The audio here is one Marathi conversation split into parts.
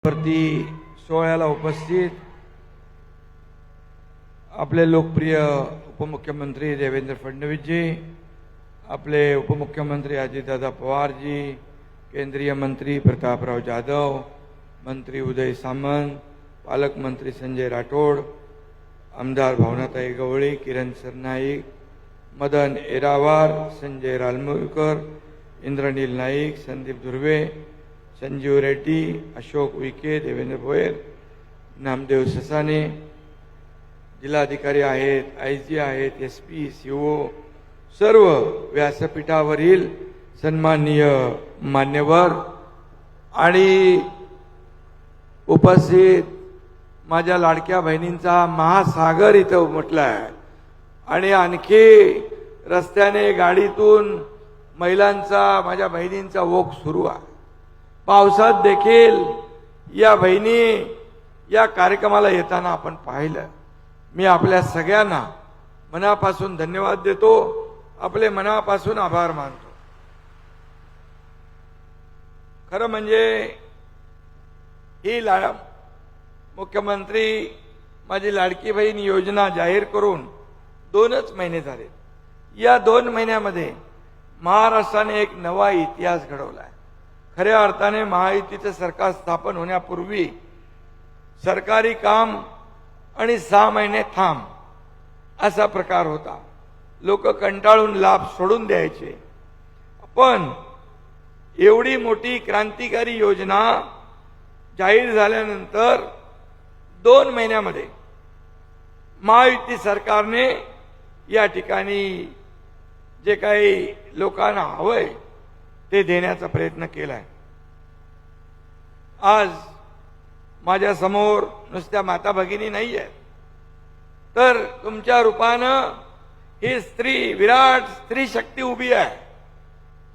वरती सोहळ्याला उपस्थित आपले लोकप्रिय उपमुख्यमंत्री देवेंद्र फडणवीसजी, आपले उपमुख्यमंत्री अजितदादा पवारजी, केंद्रीय मंत्री प्रतापराव जाधव, मंत्री उदय सामंत, पालकमंत्री संजय राठोड, आमदार भावनाताई गवळी, किरण सरनाईक, मदन येरावार, संजय रालमुरकर, इंद्रनील नाईक, संदीप धुर्वे, संजीव रेड्डी, अशोक उईके, देवेंद्र भोयर, नामदेव ससाने, जिल्हाधिकारी आहेत, आयजी आहेत, एसपी, सीओ, सर्व व्यासपीठावरील सन्माननीय मान्यवर आणि उपस्थित माझ्या लाडक्या बहिणींचा महासागर इथं उमटला आहे आणि आणखी रस्त्याने गाडीतून महिलांचा, माझ्या बहिणींचा ओघ सुरू आहे. पावसात देखील या बहिणी या कार्यक्रमाला येताना आपण पाहिलं. मी आपल्या सगळ्यांना मनापासून धन्यवाद देतो, आपले मनापासून आभार मानतो. खरं म्हणजे ही मुख्यमंत्री माझी लाडकी बहीण योजना जाहीर करून 2च महिने झाले. या 2 महिन्यामध्ये महाराष्ट्राने एक नवा इतिहास घडवला आहे. खऱ्या अर्थाने महायुतीचे सरकार स्थापन होण्यापूर्वी सरकारी काम आणि 6 महिने थांब असा प्रकार होता. लोक कंटाळून लाभ सोडून द्यायचे. पण एवढी मोठी क्रांतिकारी योजना जाहीर झाल्यानंतर 2 महिन्यामध्ये महायुती सरकारने या ठिकाणी जे काही लोकांना हवंय ते देण्याचा प्रयत्न केलाय. आज माझ्या समोर नुसत्या माता भगिनी नाही आहेत, तर तुमच्या रूपानं ही स्त्री, विराट स्त्री शक्ती उभी आहे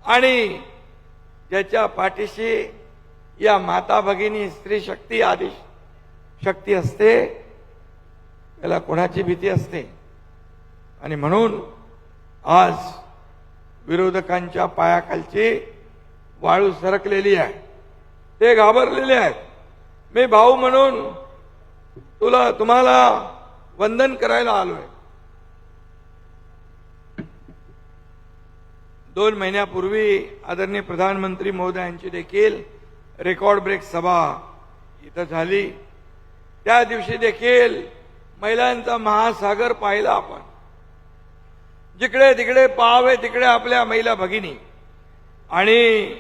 आणि ज्याच्या पाठीशी या माता भगिनी स्त्री शक्ती आदी शक्ती असते त्याला कोणाची भीती असते. आणि म्हणून आज विरोधकांच्या पायाखालची वाळू सरकलेली आहे, ते घाबरलेले आहेत. मी भाऊ म्हणून तुम्हाला वंदन करायला आलोय. 2 महिन्यापूर्वी आदरणीय प्रधानमंत्री महोदयांची देखील रेकॉर्ड ब्रेक सभा इथं झाली. त्या दिवशी देखील महिलांचा महासागर पाहिला आपण. जिकडे तिकडे पाहावे तिकडे आपल्या महिला भगिनी. आणि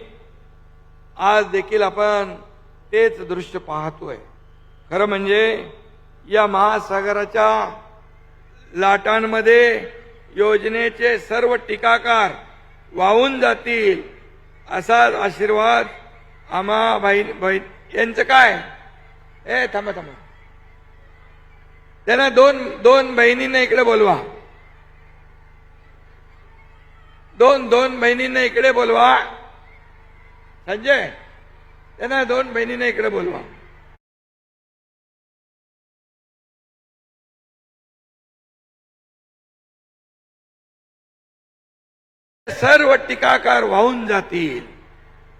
आज देखील आपण तेच दृश्य पाहतोय. खरं म्हणजे या महासागराच्या लाटांमध्ये योजनेचे सर्व टीकाकार वाहून जातील असाच आशीर्वाद आम्हा बहीण यांचं काय. थांबा त्यांना दोन बहिणींना इकडे बोलवा. दोन बहिणींना इकडे बोलवा. संजय, त्यांना 2 बहिणींना इकडे बोलवा. सर्व टीकाकार वाहून जातील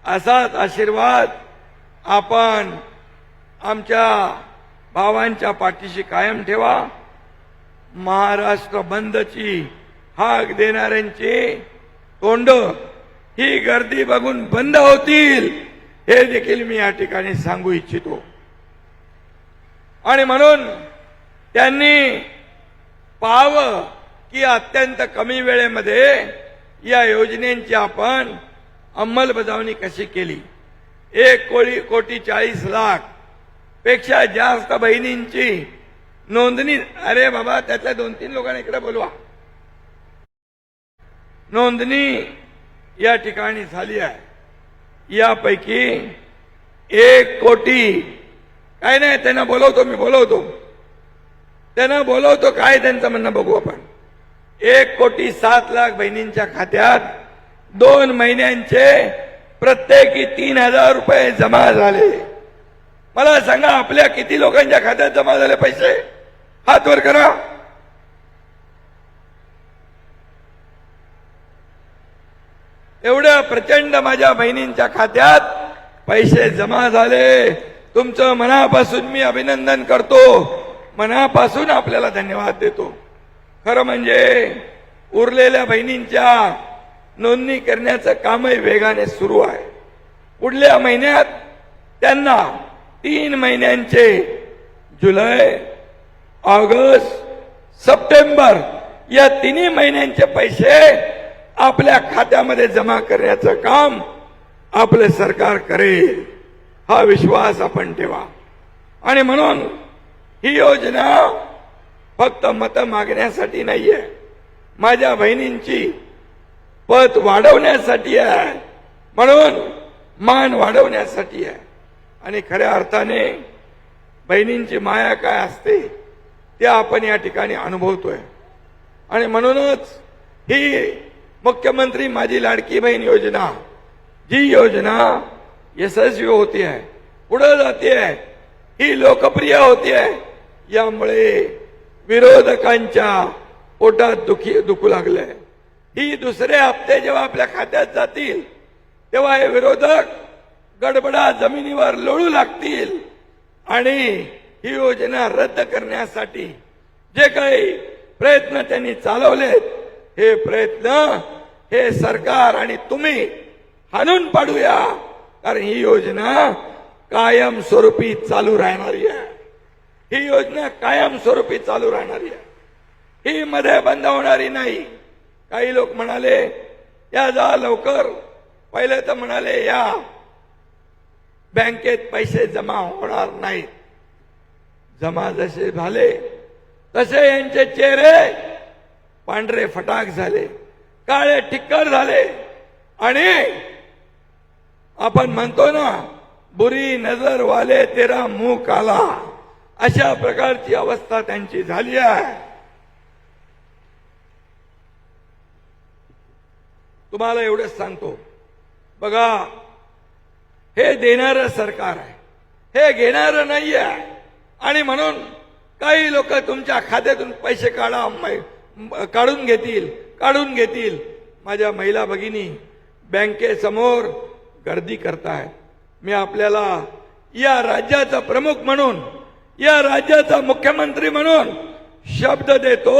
असाच आशीर्वाद आपण आमच्या भावांच्या पाठीशी कायम ठेवा. महाराष्ट्र बंदची हाक देणाऱ्यांची तोंड ही गर्दी बघून बंद होतील हे देखील मी या ठिकाणी सांगू इच्छितो. आणि म्हणून त्यांनी पाहावं की अत्यंत कमी वेळेमध्ये या योजनेची आपण अंमलबजावणी कशी केली. 1,40,40,00,000 पेक्षा जास्त बहिणींची नोंदणी. अरे बाबा, त्यातल्या 2-3 लोकांना इकडे बोलवा. नोंदणी या ठिकाणी झाली आहे. यापैकी 1 कोटी काय नाही, त्यांना बोलवतो, मी बोलवतो त्यांना बोलवतो. काय त्यांचं म्हणणं बघू आपण. 1,07,00,000 बहिणींच्या खात्यात 2 महिन्यांचे प्रत्येकी 3,000 रुपये जमा झाले. मला सांगा, आपल्या किती लोकांच्या खात्यात जमा झाले पैसे? हात वर करा. एवढ्या प्रचंड माझ्या बहिणींच्या खात्यात पैसे जमा झाले. तुमचं मनापासून मी अभिनंदन करतो, मनापासून आपल्याला धन्यवाद देतो. खरं म्हणजे उरलेल्या बहिणींच्या नोंदणी करण्याचं कामही वेगाने सुरू आहे. पुढल्या महिन्यात त्यांना 3 महिन्यांचे जुलै, ऑगस्ट, सप्टेंबर या 3 महिन्यांचे पैसे आपल्या खात्यामध्ये जमा करण्याचं काम आपले सरकार करेल, हा विश्वास आपण ठेवा. आणि म्हणून ही योजना फक्त मत मागण्यासाठी नाहीये, माझ्या बहिणींची पत वाढवण्यासाठी आहे, म्हणून मान वाढवण्यासाठी आहे. आणि खऱ्या अर्थाने बहिणींची माया काय असते ते आपण या ठिकाणी अनुभवतोय. आणि म्हणूनच ही मुख्यमंत्री माझी लाडकी बहीण योजना, जी योजना यशस्वी होती आहे, पुढे जाते आहे, ही लोकप्रिय होती आहे, यामुळे विरोधकांच्या पोटात दुखू लागलंय. ही दुसरे हप्ते जेव्हा आपल्या खात्यात जातील तेव्हा हे विरोधक गडबडा जमिनीवर लोळू लागतील आणि ही योजना रद्द करण्यासाठी जे काही प्रयत्न त्यांनी चालवलेत, हे प्रयत्न हे सरकार आणि तुम्ही हाणून पाडूया, कारण ही योजना कायमस्वरूपी चालू राहणारी आहे. ही योजना कायमस्वरूपी चालू राहणारी आहे, ही मध्ये बंद होणारी नाही. काही लोक म्हणाले या जा लवकर, पहिले तर म्हणाले या बँकेत पैसे जमा होणार नाहीत. जमा जसे झाले तसे यांचे चेहरे पांढरे फटाक झाले, काळे ठिक्कर झाले आणि आपण म्हणतो ना, बुरी नजर वाले तेरा मुंह काला, अशा प्रकारची अवस्था त्यांची झाली आहे. तुम्हाला एवढंच सांगतो, बघा हे देणारं सरकार आहे, हे घेणारं नाही आहे. आणि म्हणून काही लोक तुमच्या खात्यातून पैसे काढून घेतील. माझ्या महिला भगिनी बँकेसमोर गर्दी करतायत. मी आपल्याला या राज्याचा प्रमुख म्हणून, या राज्याचा मुख्यमंत्री म्हणून शब्द देतो,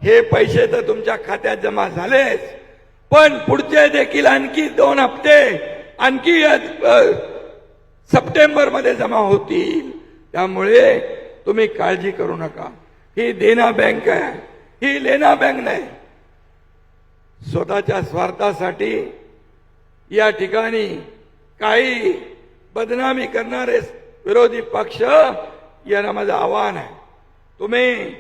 हे पैसे तर तुमच्या खात्यात जमा झालेच, पण पुढचे देखील आणखी 2 हप्ते आणखी सप्टेंबर मध्ये जमा होतील. त्यामुळे तुम्ही काळजी करू नका. ही देना बँक आहे, ही लेना बँक नाही. स्वतःच्या स्वार्थासाठी या ठिकाणी काही बदनामी करणारे विरोधी पक्ष, यांना माझं आव्हान आहे, तुम्ही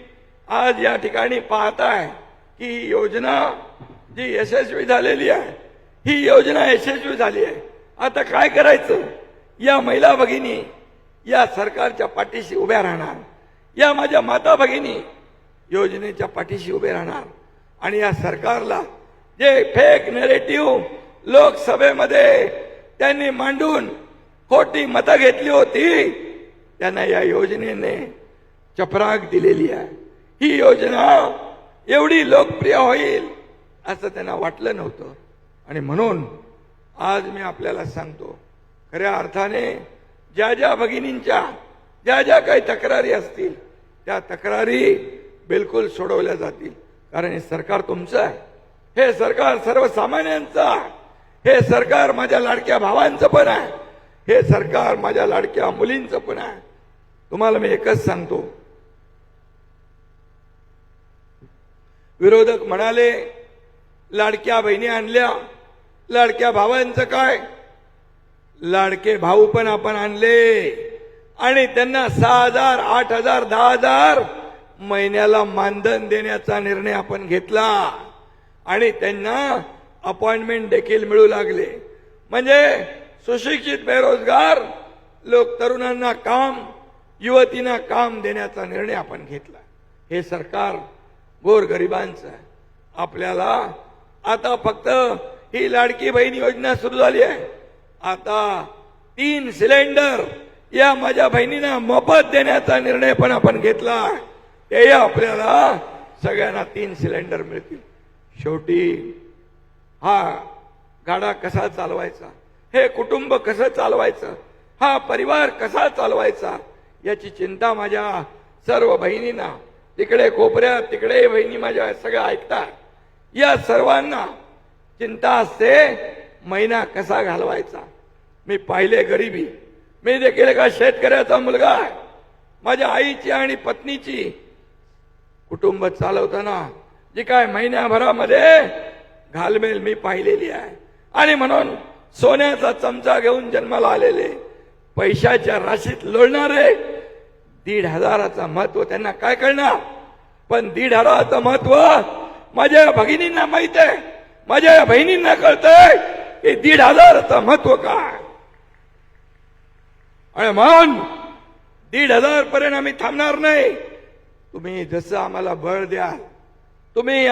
आज या ठिकाणी पाहताय की ही योजना जी यशस्वी झालेली आहे, ही योजना यशस्वी झाली आहे. आता काय करायचं? या महिला भगिनी या सरकारच्या पाठीशी उभ्या राहणार, या माझ्या माता भगिनी योजनेच्या पाठीशी उभे राहणार. आणि या सरकारला जे फेक नरेटिव्ह लोकसभेमध्ये त्यांनी मांडून खोटी मतं घेतली होती, त्यांना या योजनेने चपराक दिलेली आहे. ही योजना एवढी लोकप्रिय होईल असं त्यांना वाटलं नव्हतं. आणि म्हणून आज मी आपल्याला सांगतो, खऱ्या अर्थाने ज्या ज्या भगिनींच्या ज्या ज्या काही तक्रारी असतील त्या तक्रारी बिलकुल सोडवल्या जातील. कारण हे सरकार तुमचं आहे, हे सरकार सर्वसामान्यांचं आहे, हे सरकार माझ्या लाडक्या भावांचं पण आहे, हे सरकार माझ्या लाडक्या मुलींचं पण आहे. तुम्हाला मी एकच सांगतो, विरोधक म्हणाले लाडक्या बहिणी आणल्या, लाडक्या भावांचं काय? लाडके भाऊ पण आपण आणले आणि त्यांना 6,000, 8,000, 10,000 महिन्याला मानधन देण्याचा निर्णय आपण घेतला आणि त्यांना अपॉइंटमेंट देखील मिळू लागले. म्हणजे सुशिक्षित बेरोजगार लोक, तरुणांना काम, युवतींना काम देण्याचा निर्णय आपण घेतला. हे सरकार गोरगरिबांचं आहे. आपल्याला आता फक्त ही लाडकी बहीण योजना सुरू झाली आहे. आता 3 सिलेंडर या माझ्या बहिणींना मोफत देण्याचा निर्णय पण आपण घेतला. ते आपल्याला सगळ्यांना 3 सिलेंडर मिळतील. शेवटी हा गाडा कसा चालवायचा, हे कुटुंब कसं चालवायचं, हा परिवार कसा चालवायचा याची चिंता माझ्या सर्व बहिणींना, तिकडे कोपऱ्यात तिकडे बहिणी माझ्या सगळ्या ऐकतात, या सर्वांना चिंता असते महिना कसा घालवायचा. मी पाहिले गरिबी, मी देखील एका शेतकऱ्याचा मुलगा आहे. माझ्या आईची आणि पत्नीची कुटुंब चालवताना जी काय महिन्याभरामध्ये घालमेल मी पाहिलेली आहे. आणि म्हणून सोन्याचा चमचा घेऊन जन्माला आलेले, पैशाच्या राशीत लोळणारे, 1,500चं महत्व त्यांना काय कळणार. पण 1,500चं महत्व माझ्या भगिनींना माहित आहे, माझ्या बहिणींना कळतंय की 1,500चं महत्व काय. आणि म्हणून 1,500 पर्यंत आम्ही थांबणार नाही. तुम्ही जसं आम्हाला बळ द्याल, तुम्ही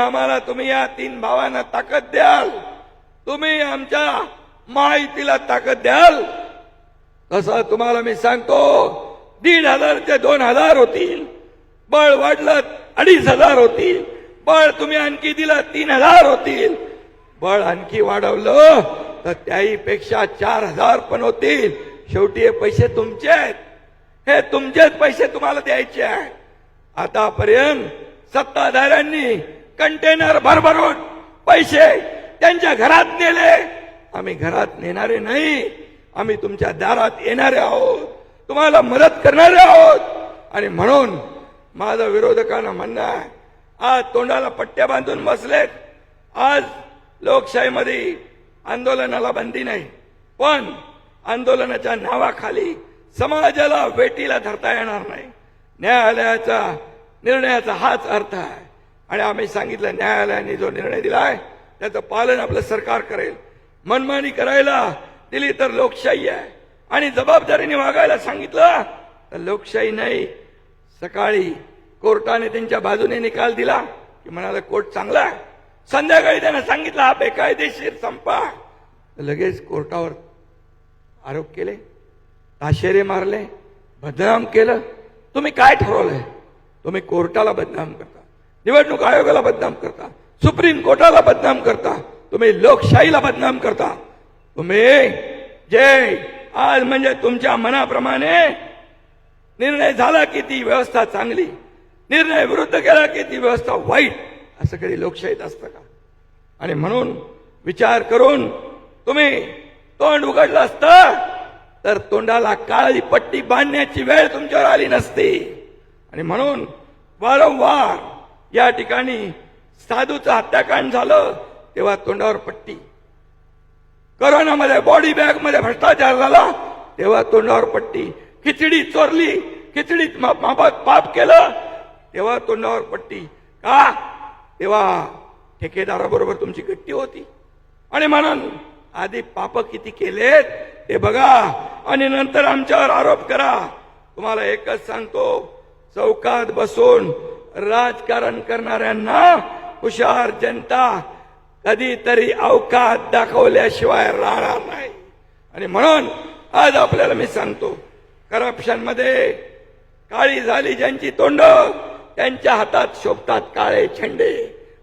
या 3 भावांना ताकद द्याल, तुम्ही आमच्या माहितीला ताकद द्याल, तसं तुम्हाला मी सांगतो 1,500चे 2,000 होतील, बळ वाढलं 2,500 होतील, बळ तुम्ही आणखी दिलं 3,000 होतील, बळ आणखी वाढवलं तर त्याही पेक्षा 4,000 पण होतील. शेवटी हे पैसे तुमचे आहेत, हे तुमचेच पैसे तुम्हाला द्यायचे आहेत. आतापर्यंत सत्ताधाऱ्यांनी कंटेनर भरभरून पैसे त्यांच्या घरात नेले. आम्ही घरात नेणारे नाही, आम्ही तुमच्या दारात येणारे आहोत, तुम्हाला मदत करणारे आहोत. आणि म्हणून माझं विरोधकांना म्हणणं आहे, आज तोंडाला पट्ट्या बांधून बसलेत. आज लोकशाहीमध्ये आंदोलनाला बंदी नाही, पण आंदोलनाच्या नावाखाली समाजाला वेटीला धरता येणार नाही. न्यायालयाचा निर्णयाचा हाच अर्थ आहे. आणि आम्ही सांगितलं न्यायालयाने जो निर्णय दिलाय त्याचं पालन आपलं सरकार करेल. मनमानी करायला दिली तर लोकशाही आहे, आणि जबाबदारीने वागायला सांगितलं तर लोकशाही नाही. सकाळी कोर्टाने त्यांच्या बाजूने निकाल दिला की म्हणाला कोर्ट चांगला आहे, संध्याकाळी त्यांना सांगितलं हा बेकायदेशीर संपा, लगेच कोर्टावर आरोप केले, ताशेरे मारले, बदनाम केलं. तुम्ही काय ठरवलंय? तुम्ही कोर्टाला बदनाम करता, निवडणूक आयोगाला बदनाम करता, सुप्रीम कोर्टाला बदनाम करता, तुम्ही लोकशाहीला बदनाम करता. तुम्ही जे आज म्हणजे तुमच्या मनाप्रमाणे निर्णय झाला की ती व्यवस्था चांगली, निर्णय विरुद्ध केला की ती व्यवस्था वाईट, असं कधी लोकशाहीत असतं का? आणि म्हणून विचार करून तुम्ही तोंड उघडलं असतं तर तोंडाला काळी पट्टी बांधण्याची वेळ तुमच्यावर आली नसती. आणि म्हणून वारंवार या ठिकाणी साधूचं हत्याकांड झालं तेव्हा तोंडावर पट्टी, कोरोनामध्ये बॉडी बॅग मध्ये भ्रष्टाचार झाला तेव्हा तोंडावर पट्टी, खिचडी चोरली, खिचडीत मापात पाप केलं तेव्हा तोंडावर पट्टी. का? तेव्हा ठेकेदाराबरोबर तुमची गट्टी होती. आणि म्हणून आधी पाप किती केलेत ते बघा आणि नंतर आमच्यावर आरोप करा. तुम्हाला एकच सांगतो, चौकात बसून राजकारण करणाऱ्यांना हुशार जनता कधीतरी अवकात दाखवल्याशिवाय राहणार नाही. आणि म्हणून आज आपल्याला मी सांगतो, करप्शन मध्ये काळी झाली ज्यांची तोंड त्यांच्या हातात शोभतात काळे झेंडे.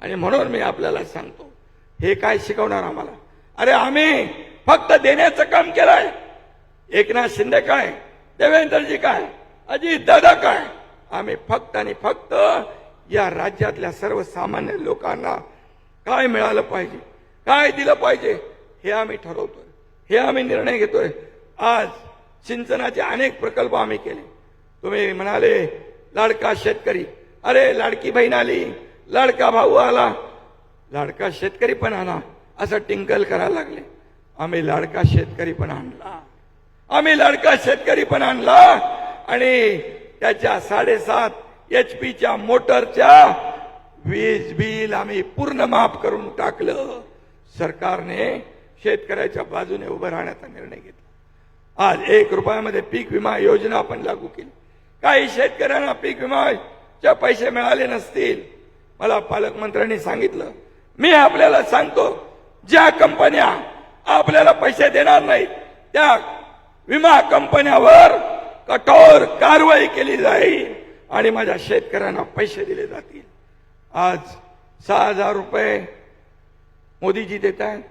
आणि म्हणून मी आपल्याला सांगतो, हे काय शिकवणार आम्हाला? अरे आम्ही फक्त देण्याचं काम केलंय. एकनाथ शिंदे काय, देवेंद्रजी काय, अजित दादा काय, आम्ही फक्त आणि फक्त या राज्यातल्या सर्वसामान्य लोकांना काय मिळालं पाहिजे, काय दिलं पाहिजे हे आम्ही ठरवतोय, हे आम्ही निर्णय घेतोय. आज सिंचनाचे अनेक प्रकल्प आम्ही केले. तुम्ही म्हणाले लाडका शेतकरी, अरे लाडकी बहीण आली, लाडका भाऊ आला, लाडका शेतकरी पण आला असं टिंकल करायला लागले. आम्ही लाडका शेतकरी पण आणला, आम्ही लाडका शेतकरी पण आणला आणि त्याच्या 7.5 HP मोटरच्या वीज बिल आम्ही पूर्ण माफ करून टाकलं. सरकारने शेतकऱ्याच्या बाजूने उभं राहण्याचा निर्णय घेतला. आज 1 रुपयामध्ये पीक विमा योजना आपण लागू केली. काही शेतकऱ्यांना पीक विमाचे पैसे मिळाले नसतील. मला पालकमंत्र्यांनी सांगितलं, मी आपल्याला सांगतो, ज्या कंपन्या आपल्याला पैसे देणार नाहीत त्या विमा कंपन्यावर कठोर कारवाई केली जाईल आणि माझ्या शेतकऱ्यांना पैसे दिले जातील. आज 6,000 रुपये मोदीजी देत आहेत,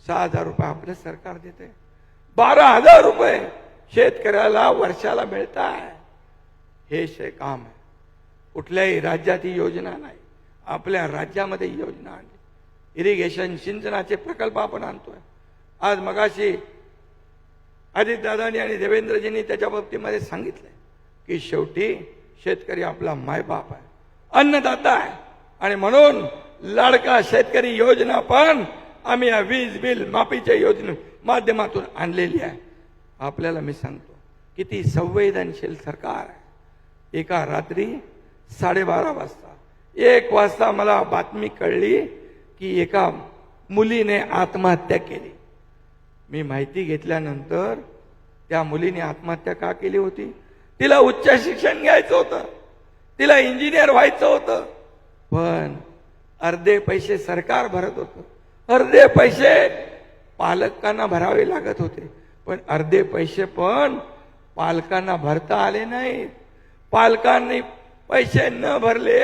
6,000 रुपये आपलं सरकार देते, 12,000 रुपये शेतकऱ्याला वर्षाला मिळत आहे. हे काम आहे. कुठल्याही राज्यात ही योजना नाही. आपल्या राज्यामध्ये ही योजना आणली. इरिगेशन सिंचनाचे प्रकल्प आपण आणतोय. आज मगाशी अजितदादांनी आणि देवेंद्रजींनी त्याच्या बाबतीमध्ये सांगितलंय की शेवटी शेतकरी आपला मायबाप आहे, अन्नदाता आहे. आणि म्हणून लाडका शेतकरी योजना पण आम्ही या वीज बिल माफीच्या योजने माध्यमातून आणलेली आहे. आपल्याला मी सांगतो किती संवेदनशील सरकार आहे. एका रात्री 12:30 वाजता 1 वाजता मला बातमी कळली की एका मुलीने आत्महत्या केली. मी माहिती घेतल्यानंतर त्या मुलीने आत्महत्या का केली होती? तिला उच्च शिक्षण घ्यायचं होतं, तिला इंजिनियर व्हायचं होतं, पण अर्धे पैसे सरकार भरत होतं, अर्धे पैसे पालकांना भरावे लागत होते, पण अर्धे पैसे पण पालकांना भरता आले नाहीत. पालकांनी पैसे न भरले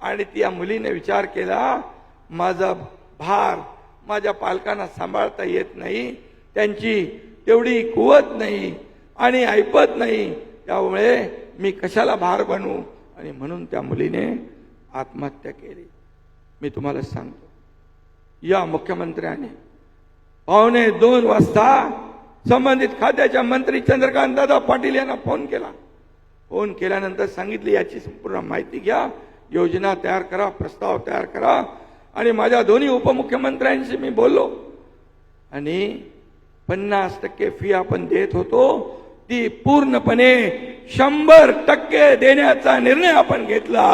आणि त्या मुलीने विचार केला माझा भार माझ्या पालकांना सांभाळता येत नाही, त्यांची तेवढी कुवत नाही आणि ऐपत नाही, त्यामुळे मी कशाला भार बनू, आणि म्हणून त्या मुलीने आत्महत्या केली. मी तुम्हाला सांगतो या मुख्यमंत्र्याने 1:15 वाजता संबंधित खात्याच्या मंत्री चंद्रकांत दादा पाटील यांना फोन केला. फोन केल्यानंतर सांगितले याची संपूर्ण माहिती घ्या, योजना तयार करा, प्रस्ताव तयार करा. आणि माझ्या दोन्ही उपमुख्यमंत्र्यांशी मी बोललो आणि 50% फी आपण देत होतो ती पूर्णपणे 100% देण्याचा निर्णय आपण घेतला.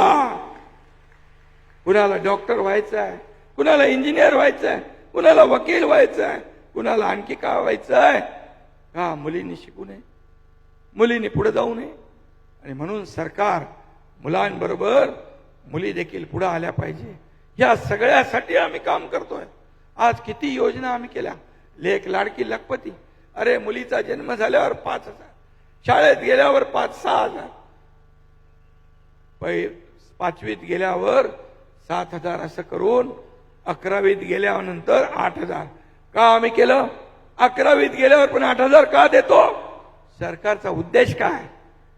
कुणाला डॉक्टर व्हायचं आहे, कुणाला इंजिनियर व्हायचं आहे, कुणाला वकील व्हायचं आहे, कुणाला आणखी काय व्हायचं आहे का मुलींनी शिकू नये, मुलींनी पुढे जाऊ नये. आणि म्हणून सरकार मुलांबरोबर मुली देखील पुढे आल्या पाहिजे, या सगळ्यासाठी आम्ही काम करतोय. आज किती योजना आम्ही केल्या. लेक लाडकी लखपती, अरे मुलीचा जन्म झाल्यावर 5,000, शाळेत गेल्यावर 5-6 हजार, 5वीत गेल्यावर 7,000, असं करून 11वीत गेल्यानंतर 8,000. का आम्ही केलं? 11वीत गेल्यावर पण 8,000 का देतो? सरकारचा उद्देश काय?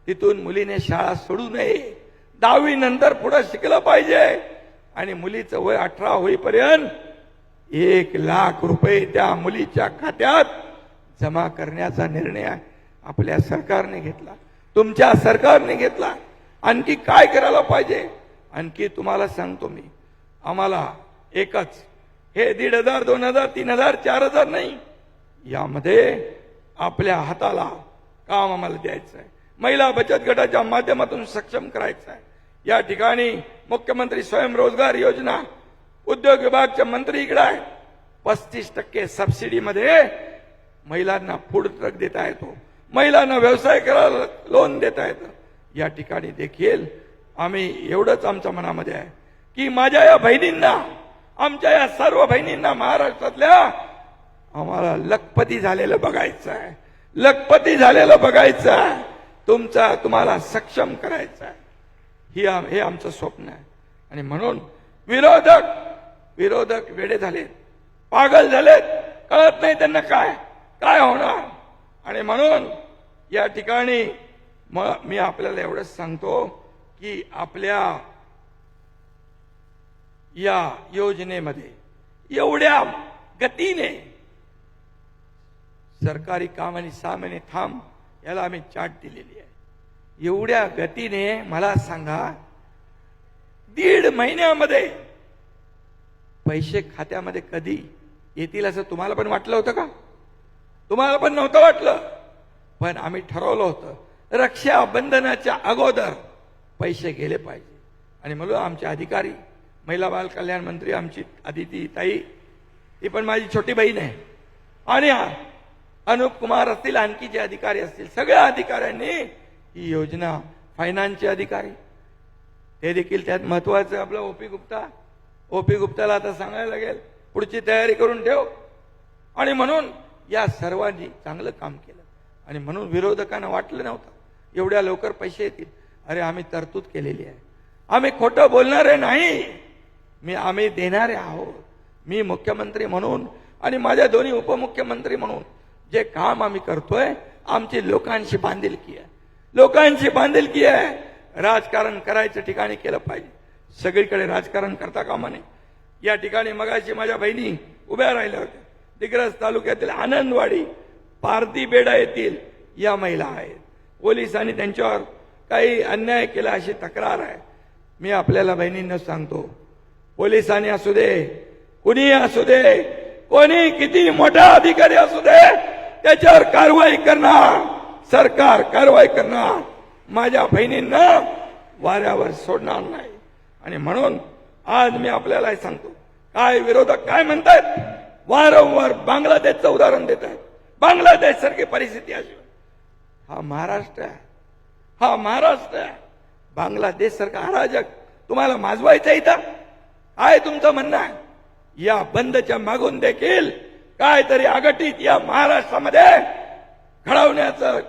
तिथून मुलीने शाळा सोडू नये, 10वी नंतर पुढे शिकलं पाहिजे आणि मुलीचं वय 18 होईपर्यंत 1,00,000 रुपये त्या मुलीच्या खात्यात जमा करण्याचा निर्णय आपल्या सरकारने घेतला, तुमच्या सरकारने घेतला. आणखी काय करायला पाहिजे? आणखी तुम्हाला सांगतो मी, आम्हाला एकच हे 1,500, 2,000, 3,000, 4,000 नाही, यामध्ये आपल्या हाताला काम आम्हाला द्यायचं आहे. महिला बचत गटाच्या माध्यमातून सक्षम करायचं आहे. या ठिकाणी मुख्यमंत्री स्वयंरोजगार योजना, उद्योग विभागाचे मंत्री इकडे आहे, 35% सबसिडीमध्ये महिलांना फूड ट्रक देता येतो, महिलांना व्यवसाय करायला लोन देता येतं. या ठिकाणी देखील आम्ही एवढंच आमच्या मनामध्ये आहे की माझ्या या बहिणींना, आमच्या या सर्व बहिणींना महाराष्ट्रातल्या आम्हाला लखपती झालेलं बघायचं आहे, लखपती झालेलं बघायचं आहे, तुम्हाला सक्षम करायचं आहे. हे आमचं स्वप्न आहे. आणि म्हणून विरोधक वेडे झालेत, पागल झालेत, कळत नाही त्यांना काय होणार. आणि म्हणून या ठिकाणी मी आपल्याला एवढंच सांगतो की आपल्या या योजनेमध्ये एवढ्या गतीने सरकारी काम आणि 6 महिने थांब याला आम्ही चार्ट दिलेली आहे. एवढ्या गतीने मला सांगा 1.5 महिन्यामध्ये पैसे खात्यामध्ये कधी येतील असं तुम्हाला पण वाटलं होतं का? तुम्हाला पण नव्हतं वाटलं. पण आम्ही ठरवलं होतं रक्षाबंधनाच्या अगोदर पैसे गेले पाहिजे. आणि म्हणून आमचे अधिकारी, महिला बाल कल्याण मंत्री आमची अदिती ताई, ती पण माझी छोटी बहीण आहे, आणि अनुप कुमार असतील, आणखी जे अधिकारी असतील, सगळ्या अधिकाऱ्यांनी ही योजना, फायनान्सचे अधिकारी ते देखील त्यात महत्वाचं. आपला ओपी गुप्ताला आता सांगायला लागेल पुढची तयारी करून ठेव. आणि म्हणून या सर्वांनी चांगलं काम केलं. आणि म्हणून विरोधकांना वाटलं नव्हतं एवढ्या लवकर पैसे येतील. अरे आम्ही तरतूद केलेली आहे, आम्ही खोटं बोलणारे नाही, आम्ही देणारे आहोत. मी मुख्यमंत्री म्हणून आणि माझ्या दोन्ही उपमुख्यमंत्री म्हणून जे काम आम्ही करतोय आमची लोकांशी बांधिलकी आहे, लोकांशी बांधिलकी आहे. राजकारण करायचं ठिकाणी केलं पाहिजे, सगळीकडे राजकारण करता कामा नये. या ठिकाणी मगाशी माझ्या बहिणी उभ्या राहिल्या होत्या. दिग्रस तालुक्यातील आनंदवाडी, पारधी बेडा येथील या महिला आहेत. पोलिसांनी त्यांच्यावर काही अन्याय केला अशी तक्रार आहे. मी आपल्याला बहिणींना सांगतो, पोलिसांनी असू दे, कुणी असू दे, कोणी किती मोठा अधिकारी असू दे, त्याच्यावर कारवाई करणार, सरकार कारवाई करणार. माझ्या बहिणींना वाऱ्यावर सोडणार नाही. आणि म्हणून आज मी आपल्याला हे सांगतो, काय विरोधक काय म्हणतात, वारंवार बांगलादेशचं उदाहरण देत आहेत. बांगलादेश सारखी परिस्थिती अशी. हा महाराष्ट्र आहे, हा महाराष्ट्र आहे. बांगलादेश सारखा अराजक तुम्हाला माजवायचं इथं आहे. तुमचं म्हणणं आहे या बंदच्या मागून देखील काहीतरी अघटित या महाराष्ट्रामध्ये घडवण्याचं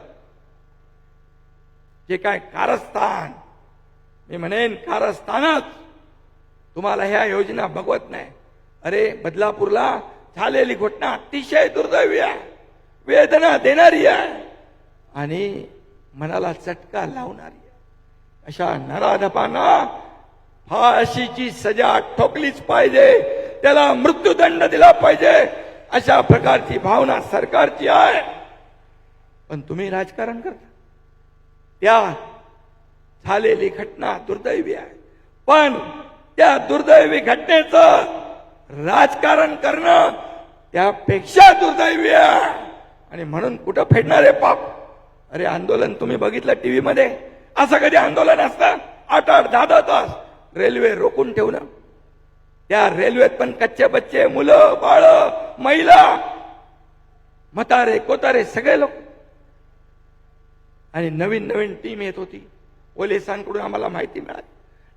जे काय कारस्थान, मी म्हणेन कारस्थानच तुम्हाला ह्या योजना बघवत नाही. अरे बदलापूरला झालेली घटना अतिशय दुर्दैवी आहे, वेदना देणारी आहे आणि मनाला चटका लावणारी आहे. अशा नराधपांना फाशीची सजा ठोकलीच पाहिजे, त्याला मृत्यूदंड दिला पाहिजे, अशा प्रकारची भावना सरकारची आहे. पण तुम्ही राजकारण करता. त्या झालेली घटना दुर्दैवी आहे, पण त्या दुर्दैवी घटनेचं राजकारण करणं त्यापेक्षा दुर्दैवी आहे. आणि म्हणून कुठं फेडणार आहे पाप. अरे आंदोलन तुम्ही बघितलं टीव्ही मध्ये, असं कधी आंदोलन असतं 8-8, 10-10 तास रेल्वे रोखून ठेवणं. त्या रेल्वेत पण कच्चे बच्चे, मुलं बाळ, महिला, म्हातारे कोतारे सगळे लोक. आणि नवीन नवीन टीम येत होती, पोलिसांकडून आम्हाला माहिती मिळाली.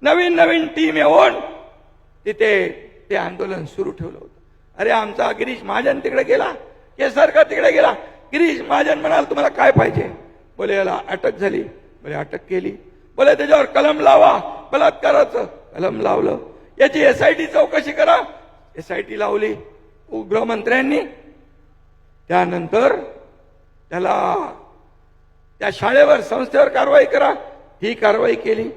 नवीन नवीन टीम येऊन तिथे ते आंदोलन सुरू ठेवलं होतं. अरे आमचा गिरीश महाजन तिकडे गेला, केसरकर तिकडे गेला. गिरीश महाजन म्हणाल तुम्हाला काय पाहिजे, बोले याला अटक झाली, बोले अटक केली, बोले त्याच्यावर कलम लावा, बलात्काराचं कलम लावलं. याची SIT चौकशी करा, SIT लावली गृहमंत्र्यांनी. त्यानंतर त्याला त्या शाळेवर संस्थेवर कारवाई करा, ही कारवाई केली.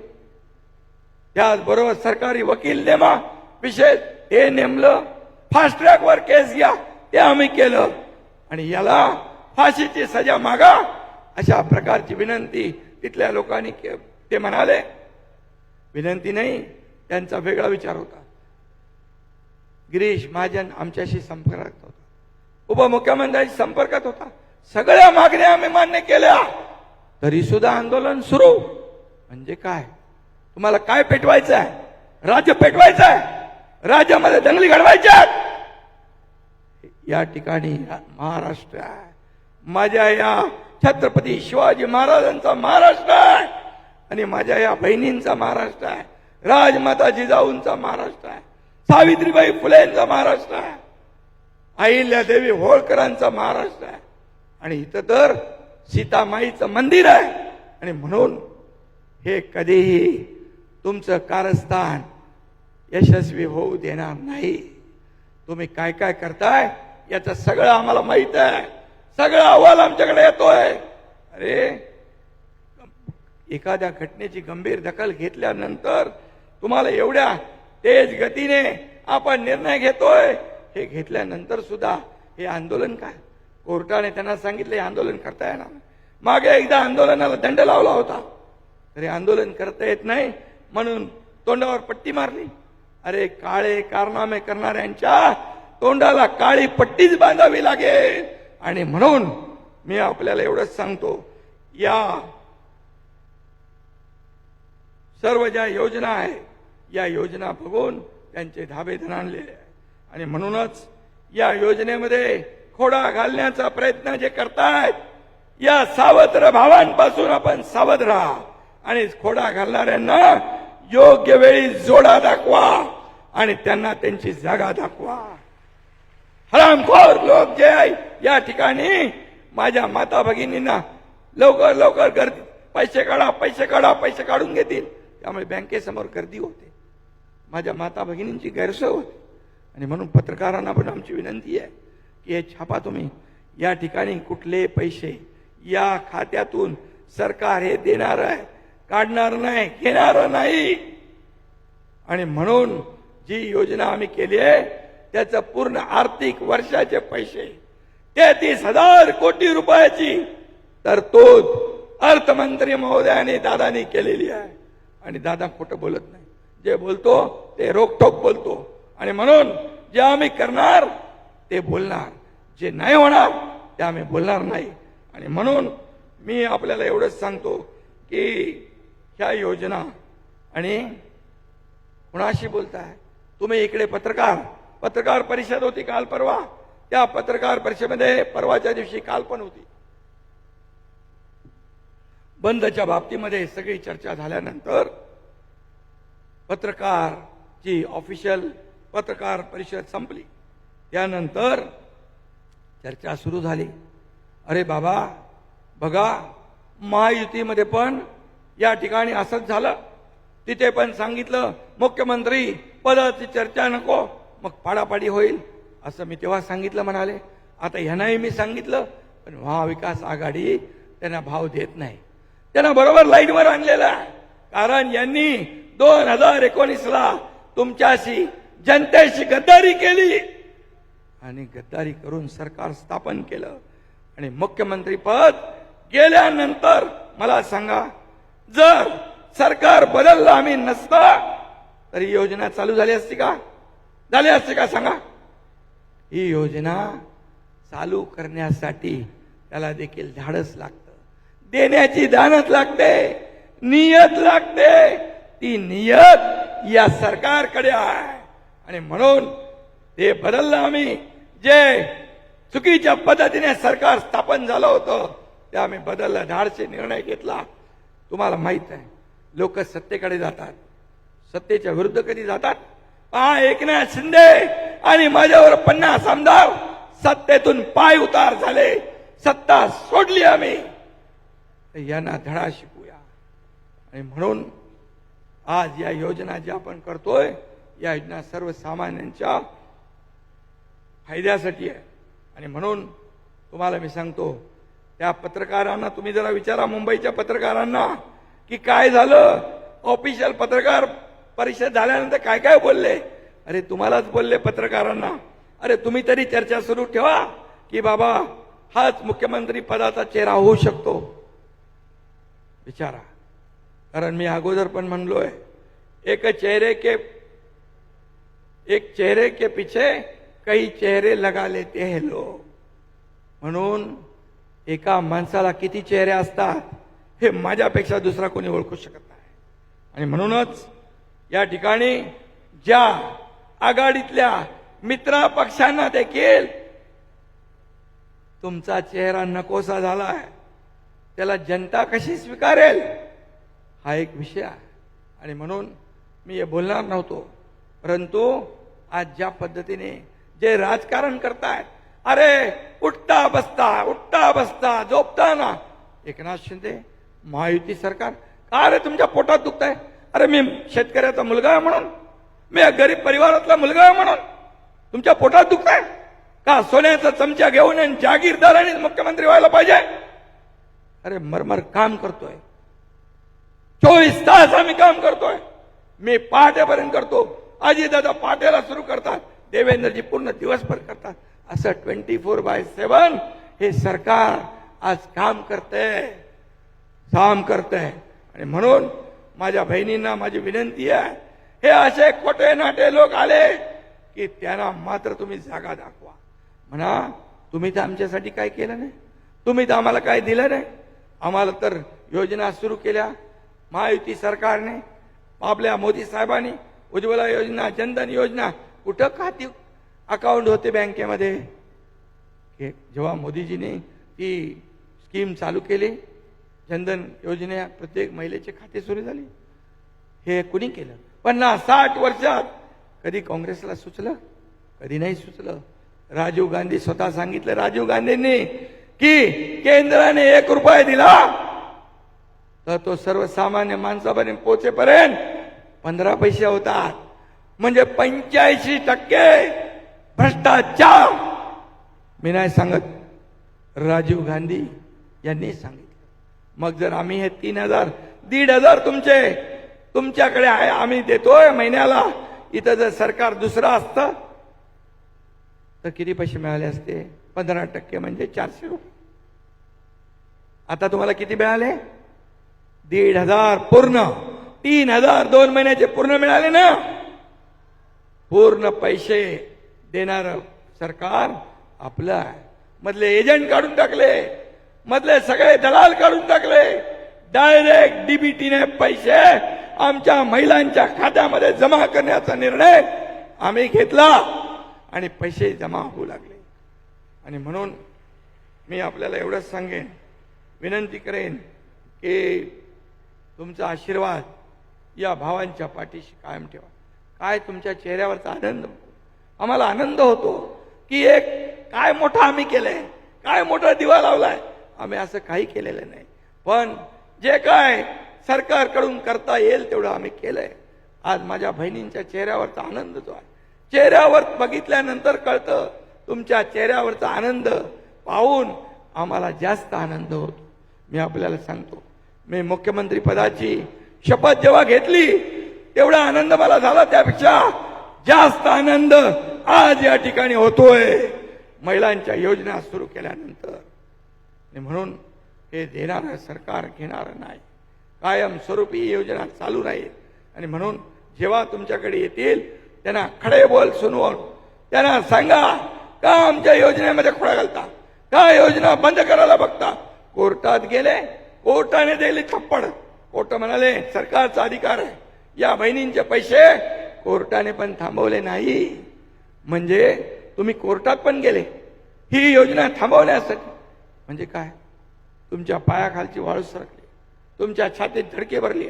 त्याचबरोबर सरकारी वकील नेमा, विशेष ते नेमलं. फास्ट ट्रॅक वर केस घ्या, ते आम्ही केलं. आणि याला फाशीची सजा मागा, अशा प्रकारची विनंती तिथल्या लोकांनी ते म्हणाले. विनंती नाही, त्यांचा वेगळा विचार होता. गिरीश महाजन आमच्याशी संपर्कात होता, उपमुख्यमंत्र्यांशी संपर्कात होता. सगळ्या मागण्या आम्ही मान्य केल्या, तरी सुद्धा आंदोलन सुरू. म्हणजे काय, तुम्हाला काय पेटवायचं आहे, राज्य पेटवायचं आहे, राज्यामध्ये दंगली घडवायच्या. या ठिकाणी महाराष्ट्र आहे, माझ्या या छत्रपती शिवाजी महाराजांचा महाराष्ट्र आहे, आणि माझ्या या बहिणींचा महाराष्ट्र आहे, राजमाता जिजाऊंचा महाराष्ट्र आहे, सावित्रीबाई फुलेंचा महाराष्ट्र आहे, अहिल्यादेवी होळकरांचा महाराष्ट्र आहे. आणि इथं तर सीतामाईचं मंदिर आहे. आणि म्हणून हे कधीही तुमचं कारस्थान यशस्वी होऊ देणार नाही. तुम्ही काय काय करताय याचं सगळं आम्हाला माहित आहे, सगळा अहवाल आमच्याकडे येतोय. अरे एखाद्या घटनेची गंभीर दखल घेतल्यानंतर तुम्हाला एवढ्या तेज गतीने आपण निर्णय घेतोय, हे घेतल्यानंतर सुद्धा हे आंदोलन काय, कोर्टाने त्यांना सांगितलं हे आंदोलन करता येणार. मागे एकदा आंदोलनाला दंड लावला होता, तरी आंदोलन करता येत नाही म्हणून तोंडावर पट्टी मारली. अरे काळे कारनामे करणाऱ्यांच्या तोंडाला काळी पट्टीच बांधावी लागेल. आणि म्हणून मी आपल्याला एवढंच सांगतो, या सर्व ज्या योजना आहे या योजना बघून त्यांचे धाबे धनाणलेले आहे. आणि म्हणूनच या योजनेमध्ये खोडा घालण्याचा प्रयत्न जे करतायत, या सावत्र भावांपासून आपण सावध राहा आणि खोडा घालणाऱ्यांना योग्य वेळी जोडा दाखवा आणि त्यांना त्यांची जागा दाखवा. हरामखोर लोक जे आहे या ठिकाणी माझ्या माता भगिनींना लवकर लवकर गर्दी, पैसे काढा पैसे काढा पैसे काढून घेतील, त्यामुळे बँकेसमोर गर्दी होते, माझ्या माता भगिनींची गैरसोय होते. आणि म्हणून पत्रकारांना पण आमची विनंती आहे की हे छापा तुम्ही, या ठिकाणी कुठले पैसे या खात्यातून सरकार हे देणार आहे, काढणार नाही, घेणार नाही. आणि म्हणून जी योजना आम्ही केली आहे त्याचं पूर्ण आर्थिक वर्षाचे पैसे 33,000 कोटी रुपयाची तरतूद अर्थमंत्री महोदयाने दादानी केलेली आहे. आणि दादा खोटं बोलत नाही, जे बोलतो ते रोखठोक बोलतो. आणि म्हणून जे आम्ही करणार ते बोलणार, जे नाही होणार ते आम्ही बोलणार नाही. आणि म्हणून मी आपल्याला एवढंच सांगतो की ह्या योजना आणि कुणाशी बोलताय तुम्ही? इकडे पत्रकार परिषद होती काल परवा, त्या पत्रकार परिषदेमध्ये परवाच्या दिवशी काल पण होती. बंदच्या बाबतीमध्ये सगळी चर्चा झाल्यानंतर पत्रकारची ऑफिशियल पत्रकार परिषद संपली. त्यानंतर चर्चा सुरू झाली. अरे बाबा बघा, महायुतीमध्ये पण या ठिकाणी असंच झालं. तिथे पण सांगितलं मुख्यमंत्री पदाची चर्चा नको, मग पाडापाडी होईल असं मी तेव्हा सांगितलं म्हणाले. आता ह्यांनाही मी सांगितलं, पण महाविकास आघाडी त्यांना भाव देत नाही. त्यांना बरोबर लाईनवर आणलेला आहे. कारण यांनी 2019ला तुमच्याशी जनतेशी गद्दारी केली आणि गद्दारी करून सरकार स्थापन केलं. आणि मुख्यमंत्री पद गेल्यानंतर मला सांगा, जर सरकार बदललं आम्ही नसता तरी योजना चालू झाली असती का? झाली असती का सांगा? ही योजना चालू करण्यासाठी त्याला देखील धाडस लागतं, देण्याची दानत लागते, नियत लागते. ती नियत या सरकारकडे आहे. आणि म्हणून ते बदललं आम्ही. जे चुकीच्या पद्धतीने सरकार स्थापन झालं होतं ते आम्ही बदललं, धाडसी निर्णय घेतला. तुम्हाला माहित आहे लोक सत्तेकडे जातात, सत्तेच्या विरुद्ध कधी जातात? पहा, एकनाथ शिंदे आणि माझ्यावर 50 आमदार सत्तेतून पाय उतार झाले, सत्ता सोडली आम्ही. यांना धडा शिकूया. आणि म्हणून आज या योजना ज्या आपण करतोय या योजना सर्वसामान्यांच्या फायद्यासाठी आहे. आणि म्हणून तुम्हाला मी सांगतो, त्या पत्रकारांना तुम्ही जरा विचारा, मुंबईच्या पत्रकारांना, की काय झालं. ऑफिशियल पत्रकार परिषद झाल्यानंतर काय काय बोलले. अरे तुम्हालाच बोलले पत्रकारांना, अरे तुम्ही तरी चर्चा सुरू ठेवा की बाबा हाच मुख्यमंत्री पदाचा चेहरा होऊ शकतो. विचारा. कारण मी अगोदर पण म्हणलोय, एक चेहरे के पीछे कई चेहरे लगा लेते हैं लोग. म्हणून एका माणसाला किती चेहरे असतात हे माझ्यापेक्षा दुसरा कोणी ओळखू शकत नाही. आणि म्हणूनच या ठिकाणी ज्या आघाडीतल्या मित्र पक्षांना देखील तुमचा चेहरा नकोसा झालाय, त्याला जनता कशी स्वीकारेल हा एक विषय आहे. आणि म्हणून मी हे बोलणार नव्हतो, परंतु आज ज्या पद्धतीने जे राजकारण करतायत, अरे उठता बसता झोपताना एकनाथ शिंदे महायुती सरकार, का रे तुमच्या पोटात दुखतंय? अरे मी शेतकऱ्याचा मुलगा आहे म्हणून, मी गरीब परिवारातला मुलगा आहे म्हणून तुमच्या पोटात दुखतंय का? सोन्याचा चमचा घेऊन आणि जागीरदाराने मुख्यमंत्री व्हायला पाहिजे? अरे मरमर काम करतोय, 24 तास आम्ही काम करतोय. मी पहाटेपर्यंत करतो, अजितदादा पहाटेला सुरू करतात, देवेंद्रजी पूर्ण दिवसभर करतात. असं 24/7 हे सरकार आज काम करतंय. आणि म्हणून माझ्या बहिणींना माझी विनंती आहे, हे असे खोटे नाटे लोक आले की त्यांना मात्र तुम्ही जागा दाखवा. म्हणा तुम्ही तर आमच्यासाठी काय केलं नाही, तुम्ही तर आम्हाला काय दिलं नाही. आम्हाला तर योजना सुरू केल्या महायुती सरकारने, आपल्या मोदी साहेबांनी. उज्ज्वला योजना, जनधन योजना, कुठं खाती अकाउंट होते बँकेमध्ये. जेव्हा मोदीजीने ती स्कीम चालू केली, जनधन योजने प्रत्येक महिलेचे खाते सुरू झाले. हे कुणी केलं? 50-60 वर्षात कधी काँग्रेसला सुचलं? कधी नाही सुचलं. राजीव गांधी स्वतः सांगितलं, राजीव गांधींनी, की केंद्राने 1 रुपया दिला तर तो सर्वसामान्य माणसापर्यंत पोहोचेपर्यंत 15 पैसे होतात. म्हणजे 85% भ्रष्टाचार. मी नाही सांगत, राजीव गांधी यांनी सांगितलं. मग जर आम्ही हे 3,000 1,500 तुमच्याकडे आहे आम्ही देतोय महिन्याला, इथं जर सरकार दुसरं असतं तर किती पैसे मिळाले असते? 15% म्हणजे 400 रुपये. आता तुम्हाला किती मिळाले? 1,500 पूर्ण. 3,000 2 महिन्याचे पूर्ण मिळाले ना. पूर्ण पैसे देणार सरकार आपलं आहे. मधले एजंट काढून टाकले, मधले सगळे दलाल काढून टाकले. डायरेक्ट डीबीटीने पैसे आमच्या महिलांच्या खात्यामध्ये जमा करण्याचा निर्णय आम्ही घेतला आणि पैसे जमा होऊ लागले. आणि म्हणून मी आपल्याला एवढंच सांगेन, विनंती करेन की तुमचा आशीर्वाद या भावांच्या पाठीशी कायम ठेवा. काय तुमच्या चेहऱ्यावरचा आनंद, आम्हाला आनंद होतो की एक काय मोठं आम्ही केलंय, काय मोठा दिवा लावलाय. आम्ही असं काही केलेलं नाही, पण जे काय सरकारकडून करता येईल तेवढं आम्ही केलंय. आज माझ्या बहिणींच्या चेहऱ्यावरचा आनंद जो आहे, चेहऱ्यावर बघितल्यानंतर कळतं, तुमच्या चेहऱ्यावरचा आनंद पाहून आम्हाला जास्त आनंद होतो. मी आपल्याला सांगतो, मी मुख्यमंत्री पदाची शपथ जेव्हा घेतली तेवढा आनंद मला झाला, त्यापेक्षा जास्त आनंद आज या ठिकाणी होतोय महिलांच्या योजना सुरू केल्यानंतर. म्हणून हे देणारं सरकार घेणारं नाही, कायम स्वरूपी योजना चालू राहील. आणि म्हणून जेव्हा तुमच्याकडे येतील त्यांना खडे बोल सुनवून त्यांना सांगा, का आमच्या योजनेमध्ये खोडा घालता, का योजना बंद करायला बघता. कोर्टात गेले, कोर्टाने दिली थप्पड. कोर्ट म्हणाले सरकारचा अधिकार आहे. या बहिणींचे पैसे कोर्टाने पण थांबवले नाही. म्हणजे तुम्ही कोर्टात पण गेले ही योजना थांबवण्यासाठी. म्हणजे काय? तुमच्या पायाखालची वाळू सरकली, तुमच्या छातीत धडके भरली.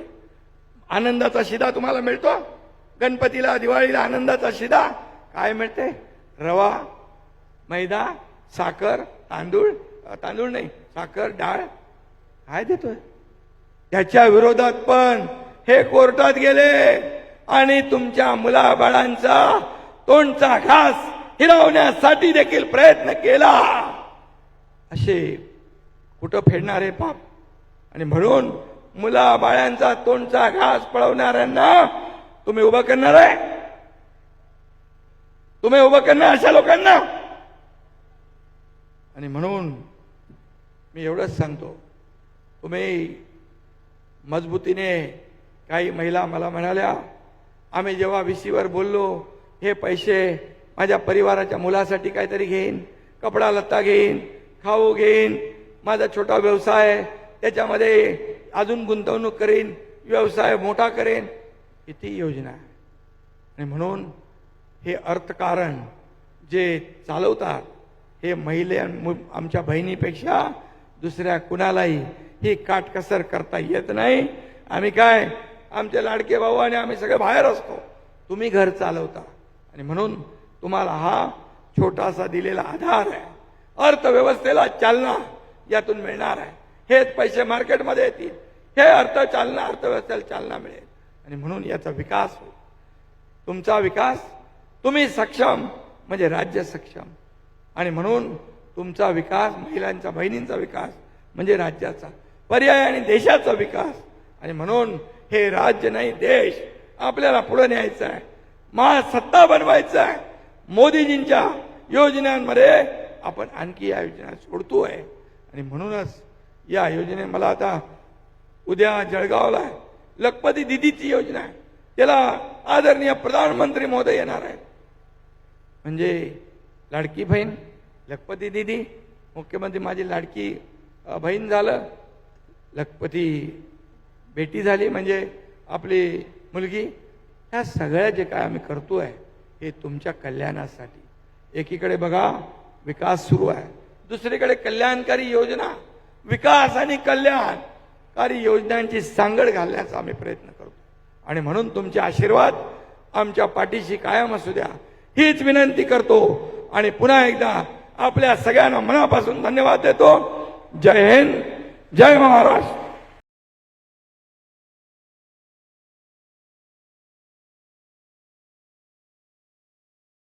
आनंदाचा शिदा तुम्हाला मिळतो. गणपतीला दिवाळीला आनंदाचा शिदा काय मिळते? रवा, मैदा, साखर, तांदूळ नाही, साखर, डाळ काय देतोय? त्याच्या विरोधात पण हे कोर्टात गेले आणि तुमच्या मुलाबाळांचा तोंडचा घास हिरावण्यासाठी देखील प्रयत्न केला. असे कुठं फेडणारे पाप. आणि म्हणून मुलाबाळांचा तोंडचा घास पळवणाऱ्यांना तुम्ही उभं करणार आहे? तुम्ही उभं करणार अशा लोकांना? आणि म्हणून मी एवढंच सांगतो, तुम्ही मजबूतीने. काही महिला मला म्हणाल्या, आम्ही जेव्हा VC वर बोललो हे पैसे माझ्या परिवाराच्या मुलासाठी काहीतरी घेईन, कपडा लत्ता घेईन, खाऊ घेईन, माझा छोटा व्यवसाय त्याच्यामध्ये अजून गुंतवणूक करीन, व्यवसाय मोठा करेन. किती योजना आहे. आणि म्हणून हे अर्थकारण जे चालवतात हे आमच्या बहिणीपेक्षा दुसऱ्या कुणालाही ही काटकसर करता येत नाही. आम्ही काय, आमचे लाडके भाऊ आणि आम्ही सगळे बाहेर असतो, तुम्ही घर चालवता. आणि म्हणून तुम्हाला हा छोटासा दिलेला आधार आहे. अर्थव्यवस्थेला चालना यातून मिळणार आहे. हेच पैसे मार्केटमध्ये येतील, हे अर्थव्यवस्थेला चालना मिळेल. आणि म्हणून याचा विकास होईल. तुमचा विकास, तुम्ही सक्षम म्हणजे राज्य सक्षम. आणि म्हणून तुमचा विकास, महिलांचा बहिणींचा विकास म्हणजे राज्याचा पर्याय आणि देशाचा विकास. आणि म्हणून हे राज्य नाही देश आपल्याला पुढे न्यायचं आहे, महासत्ता बनवायचं आहे. मोदीजींच्या योजनांमध्ये आपण आणखी या योजना सोडतोय. आणि म्हणूनच या योजने मला आता उद्या जळगावला लखपती दीदीची योजना आहे, त्याला आदरणीय प्रधानमंत्री महोदय येणार आहेत. म्हणजे लाडकी बहीण लखपती दीदी, मुख्यमंत्री माझी लाडकी बहीण झालं, लखपती बेटी झाली म्हणजे आपली मुलगी. ह्या सगळ्या जे काय आम्ही करतोय हे तुमच्या कल्याणासाठी. एकीकडे बघा विकास सुरू आहे, दुसरीकडे कल्याणकारी योजना, विकास आणि कल्याणकारी योजनांची सांगड घालण्याचा आम्ही प्रयत्न करतो. आणि म्हणून तुमचे आशीर्वाद आमच्या पाठीशी कायम असू द्या हीच विनंती करतो. आणि पुन्हा एकदा आपल्या सगळ्यांना मनापासून धन्यवाद देतो. जय हिंद, जय महाराष्ट्र.